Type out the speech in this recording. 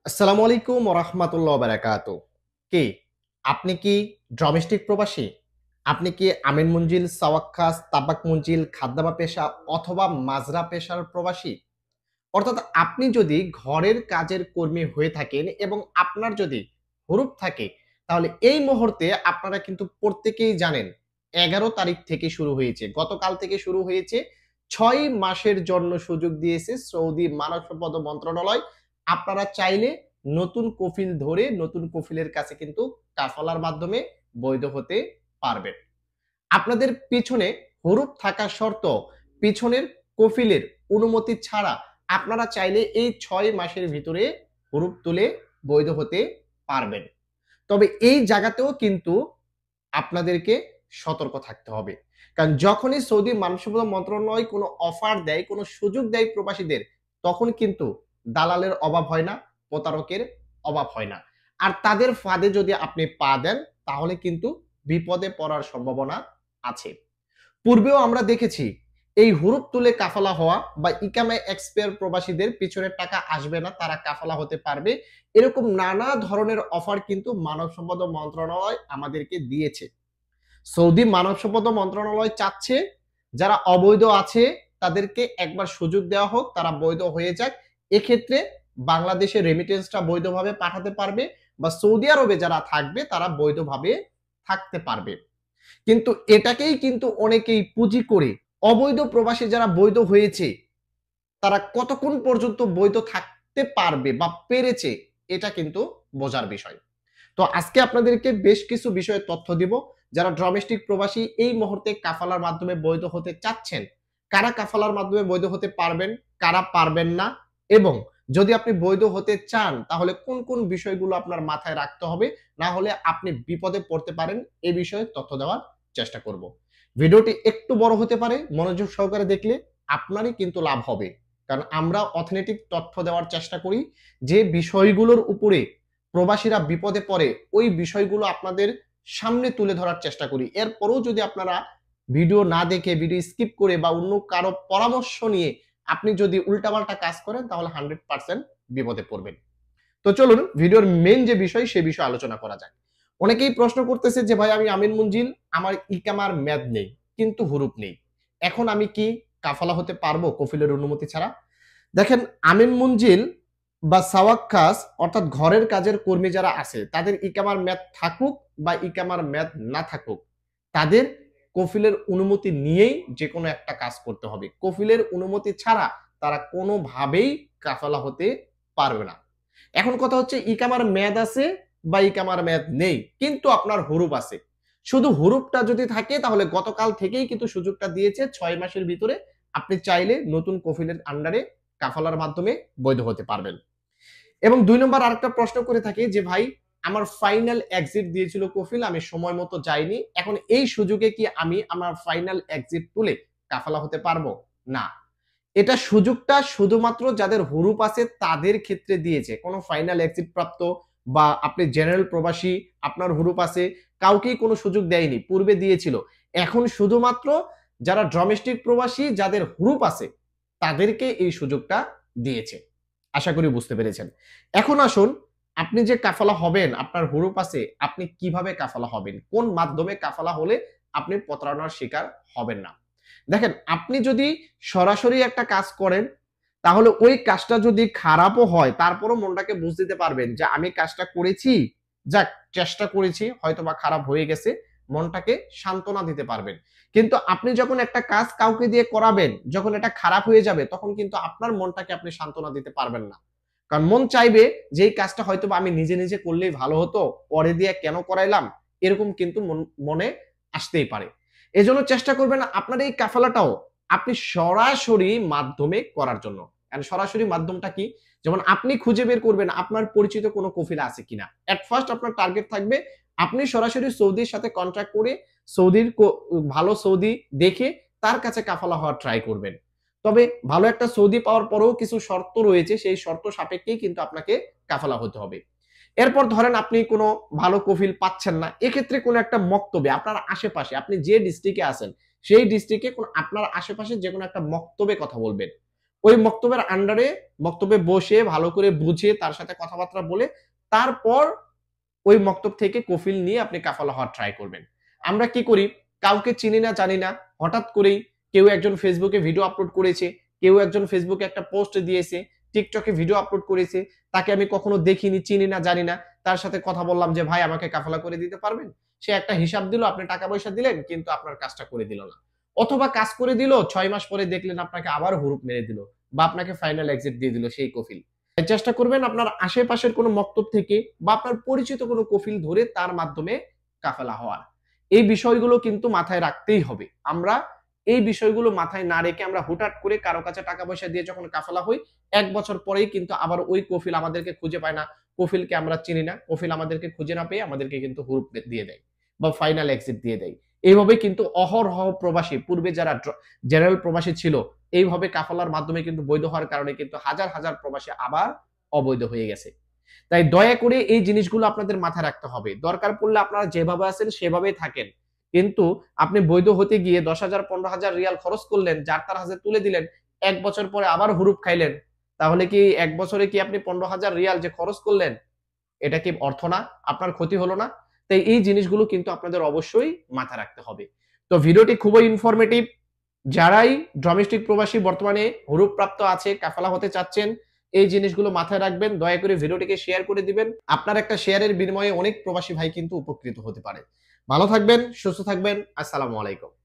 আসসালামু আলাইকুম ওয়া রাহমাতুল্লাহি ওয়া বারাকাতুহু। কি আপনি কি ডোমেস্টিক প্রবাসী? আপনি কি আমিন মঞ্জিল, সাওয়াক্কাস, তাবাক মঞ্জিল, খাদ্দামা পেশা অথবা মাজরা পেশার প্রবাসী? অর্থাৎ আপনি যদি ঘরের কাজের কর্মী হয়ে থাকেন এবং আপনার যদি হুরুপ থাকে, তাহলে এই মুহূর্তে আপনারা কিন্তু প্রত্যেকেই জানেন ১১ তারিখ থেকে শুরু হয়েছে। গতকাল থেকে শুরু হয়েছে। ৬ মাসের জন্য সুযোগ দিয়েছে সৌদি মানব সম্পদ মন্ত্রণালয়। আপনারা চাইলে নতুন কফিল ধরে নতুন কফিলের কাছে কিন্তু কাফালার মাধ্যমে বৈধ হতে পারবেন। আপনাদের পিছনে হরুপ থাকা শর্ত পিছনের কফিলের অনুমতি ছাড়া আপনারা চাইলে এই ৬ মাসের ভিতরে হরুপ তুলে বৈধ হতে পারবেন। তবে এই জায়গাতেও কিন্তু আপনাদেরকে সতর্ক থাকতে হবে। কারণ যখনই সৌদি মানব সম্পদ মন্ত্রণালয় কোনো অফার দেয়, কোনো সুযোগ দেয় প্রবাসীদের, তখন কিন্তু দালালের অভাব হয় না, প্রতারকের অভাব হয় না। আর তাদের ফাঁদে যদি আপনি পা দেন, তাহলে কিন্তু বিপদে পড়ার সম্ভাবনা আছে। পূর্বেও আমরা দেখেছি এই হুরুপ তুলে কাফালা হওয়া বা ইকামায় এক্সপায়ার প্রবাসীদের পিছনের টাকা আসবে না, তারা কাফালা হতে পারবে। এরকম নানা ধরনের অফার কিন্তু মানব সম্পদ মন্ত্রণালয় আমাদেরকে দিয়েছে। সৌদি মানব সম্পদ মন্ত্রণালয় চাচ্ছে যারা অবৈধ আছে তাদেরকে একবার সুযোগ দেওয়া হোক, তারা বৈধ হয়ে যাক। এক্ষেত্রে বাংলাদেশের রেমিটেন্সটা বৈধভাবে পাঠাতে পারবে বা সৌদি আরবে যারা থাকবে তারা বৈধভাবে থাকতে পারবে। কিন্তু এটাকেই কিন্তু অনেকেই পুঁজি করে অবৈধ প্রবাসী যারা বৈধ হয়েছে তারা কতক্ষণ পর্যন্ত বৈধ থাকতে পারবে বা পেরেছে এটা কিন্তু বোঝার বিষয়। তো আজকে আপনাদেরকে বেশ কিছু বিষয়ে তথ্য দিব। যারা ডোমেস্টিক প্রবাসী এই মুহূর্তে কাফালার মাধ্যমে বৈধ হতে চাচ্ছেন, কারা কাফালার মাধ্যমে বৈধ হতে পারবেন, কারা পারবেন না এবং যদি আপনি বৈধ হতে চান তাহলে কোন কোন বিষয়গুলো আপনার মাথায় রাখতে হবে, না হলে আপনি বিপদে পড়তে পারেন, এই বিষয়ে তথ্য দেওয়ার চেষ্টা করব। ভিডিওটি একটু বড় হতে পারে, মনোযোগ সহকারে দেখলে আপনারই কিন্তু লাভ হবে। কারণ আমরা অথেন্টিক তথ্য দেওয়ার চেষ্টা করি, যে বিষয়গুলোর উপরে প্রবাসীরা বিপদে পড়ে ওই বিষয়গুলো আপনাদের সামনে তুলে ধরার চেষ্টা করি। এরপরেও যদি আপনারা ভিডিও না দেখে ভিডিও স্কিপ করে বা অন্য কারো পরামর্শ নিয়ে আপনি যদি উল্টাপাল্টা কাজ করেন তাহলে 100% বিপদে পড়বেন। তো চলুন ভিডিওর মেইন যে বিষয় সে বিষয়ে আলোচনা করা যাক। অনেকেই প্রশ্ন করতেছে যে ভাই আমি আমিন মুনজিল, আমার ইকামার মেয়াদ নেই কিন্তু হুরুপ নেই। এখন আমি কি কাফালা হতে পারবো কফিলের অনুমতি ছাড়া? দেখেন, আমিন মুনজিল বা সাওয়াক্কাস অর্থাৎ ঘরের কাজের কর্মী যারা আছে তাদের ইকামার মেয়াদ থাকুক বা ইকামার মেয়াদ না থাকুক, তাদের কফিলের অনুমতি নিয়েই যে কোনো একটা কাজ করতে হবে। কফিলের অনুমতি ছাড়া তারা কোনোভাবেই কাফালা হতে পারবে না। এখন কথা হচ্ছে ইকামার মেয়াদ আছে বা ইকামার মেয়াদ নেই কিন্তু আপনার হুরুপ আছে। শুধু হুরুপটা যদি থাকে তাহলে গতকাল থেকেই কিন্তু সুযোগটা দিয়েছে ৬ মাসের ভিতরে আপনি চাইলে নতুন কফিলের আন্ডারে কাফালার মাধ্যমে বৈধ হতে পারবেন। এবং ২ নম্বর আরেকটা প্রশ্ন করে থাকি যে ভাই আমার ফাইনাল এক্সিট দিয়েছিল কফিল, আমি সময় মতো যাইনি। এখন এই সুযোগে কি আমি আমার ফাইনাল এক্সিট তুলে কাফালা হতে পারবো? না। এটা সুযোগটা শুধুমাত্র যাদের হুরুপ আছে তাদের ক্ষেত্রে দিয়েছে। কোন ফাইনাল এক্সিট প্রাপ্ত বা আপনি জেনারেল প্রবাসী, আপনার হুরুপ আছে, কাউকেই কোন সুযোগ দেয়নি। পূর্বে দিয়েছিল। এখন শুধুমাত্র যারা ডোমেস্টিক প্রবাসী যাদের হুরুপ আছে তাদেরকে এই সুযোগটা দিয়েছে। আশা করি বুঝতে পেরেছেন। এখন আসুন, আপনি যে কাফালা হবেন, আপনার হুরুপ আছে, আপনি কিভাবে কাফালা হবেন? কোন মাধ্যমে কাফালা হলে আপনি প্রতারণার শিকার হবেন না? দেখেন, আপনি যদি সরাসরি একটা কাজ করেন তাহলে ওই কাজটা যদি খারাপও হয় তারপরও মনটাকে বুঝ দিতে পারবেন যে আমি কাজটা করেছি, যাক চেষ্টা করেছি, হয়তোবা খারাপ হয়ে গেছে, মনটাকে সান্ত্বনা দিতে পারবেন। কিন্তু আপনি যখন একটা কাজ কাউকে দিয়ে করাবেন, যখন এটা খারাপ হয়ে যাবে তখন কিন্তু আপনার মনটাকে আপনি সান্ত্বনা দিতে পারবেন না। কারণ মন চাইবে যে এই কাজটা হয়তোবা আমি নিজে, নিজে করলেই ভালো হতো, পরে দিয়ে কেন করাইলাম? এরকম কিন্তু মনে আসতেই পারে। এজন্য চেষ্টা করবেন আপনার এই কাফালাটাও আপনি সরাসরি মাধ্যমে করার জন্য। সরাসরি মাধ্যমটা কি? যেমন আপনি খুঁজে বের করবেন আপনার পরিচিত কোনো কফিল আছে কিনা। এট ফার্স্ট আপনার টার্গেট থাকবে আপনি সরাসরি সৌদির সাথে কন্ট্রাক্ট করে সৌদির ভালো সৌদি দেখে তার কাছে কাফালা হওয়ার ট্রাই করবেন। তবে ভালো একটা সৌদি পাওয়ার পরেও কিছু শর্ত রয়েছে, সেই শর্ত সাপেক্ষেই কিন্তু আপনাকে কাফালা হতে হবে। এরপর ধরেন আপনি কোনো ভালো কফিল পাচ্ছেন না। এক্ষেত্রে কোনো একটা মক্তবে আপনার আশেপাশে আপনি যে ডিস্ট্রিক্টে আছেন, সেই ডিস্ট্রিক্টে আপনার আশেপাশে যেকোনো একটা মক্তবে কথা বলবেন। ওই মক্তবের আন্ডারে মক্তবে বসে ভালো করে বুঝে তার সাথে কথাবার্তা বলে তারপর ওই মক্তব থেকে কফিল নিয়ে আপনি কাফালা হওয়ার ট্রাই করবেন। আমরা কি করি? কাউকে চিনি না জানি না, হঠাৎ করেই কেউ একজন ফেসবুকে ভিডিও আপলোড করেছে, কেউ একজন ফেসবুকে একটা পোস্ট দিয়েছে, টিকটকে ভিডিও আপলোড করেছে, তাকে আমি কখনো দেখিনি, চিনি না জানি না, তার সাথে কথা বললাম যে ভাই আমাকে কাফালা করে দিতে পারবেন? সে একটা হিসাব দিল, আপনি টাকা পয়সা দিলেন কিন্তু আপনার কাজটা করে দিল না। অথবা কাজ করে দিল, ৬ মাস পরে দেখলেন আপনাকে আবার হুড়ুপ মেরে দিল বা আপনাকে ফাইনাল এক্সিট দিয়ে দিল সেই কফিল। চেষ্টা করবেন আপনার আশেপাশের কোনো মক্তব থেকে বা আপনার পরিচিত কোনো কফিল ধরে তার মাধ্যমে কাফেলা হওয়ার। এই বিষয়গুলো কিন্তু মাথায় রাখতেই হবে। আমরা এই বিষয়গুলো মাথায় না রেখে আমরা হুটহাট করে কারো কাছে টাকা পয়সা দিয়ে যখন কাফেলা হই, ১ বছর পরেই কিন্তু আবার ওই কফিল আমাদেরকে খুঁজে পায় না। কফিলকে আমরা চিনি না। কফিল আমাদেরকে খুঁজে না পেয়ে আমাদেরকে কিন্তু হুড়ুপ দিয়ে দেয় বা ফাইনাল এক্সিট দিয়ে দেয়। এইভাবে কিন্তু অহরহ প্রবাসী পূর্বে যারা জেনারেল প্রবাসী ছিল এইভাবে কাফালার মাধ্যমে কিন্তু বৈধ হওয়ার কারণে কিন্তু হাজার হাজার প্রবাসী আবার অবৈধ হয়ে গেছে। তাই দয়া করে এই জিনিসগুলো আপনাদের মাথায় রাখতে হবে। দরকার পড়লে আপনারা যেভাবে আছেন সেভাবেই থাকেন। কিন্তু আপনি বৈধ হতে গিয়ে ১০,০০০ ১৫,০০০ রিয়াল খরচ করলেন, যার তার হাতে তুলে দিলেন। ১ বছর পরে আবার হুরুপ খাইলেন। তাহলে কি ১ বছরে কি আপনি ১৫,০০০ রিয়াল যে খরচ করলেন, এটা কি অর্থ না? আপনার ক্ষতি হলো না? তাই এই জিনিসগুলো কিন্তু আপনাদের অবশ্যই মাথায় রাখতে হবে। তো ভিডিওটি খুবই ইনফরমেটিভ। যারাই ডোমেস্টিক প্রবাসী বর্তমানে হুরুপ প্রাপ্ত আছে, কাফালা হতে চাচ্ছেন, এই জিনিসগুলো মাথায় রাখবেন। দয়া করে ভিডিওটিকে শেয়ার করে দিবেন। আপনার একটা শেয়ারের বিনিময়ে অনেক প্রবাসী ভাই কিন্তু উপকৃত হতে পারে। ভালো থাকবেন, সুস্থ থাকবেন। আসসালামু আলাইকুম।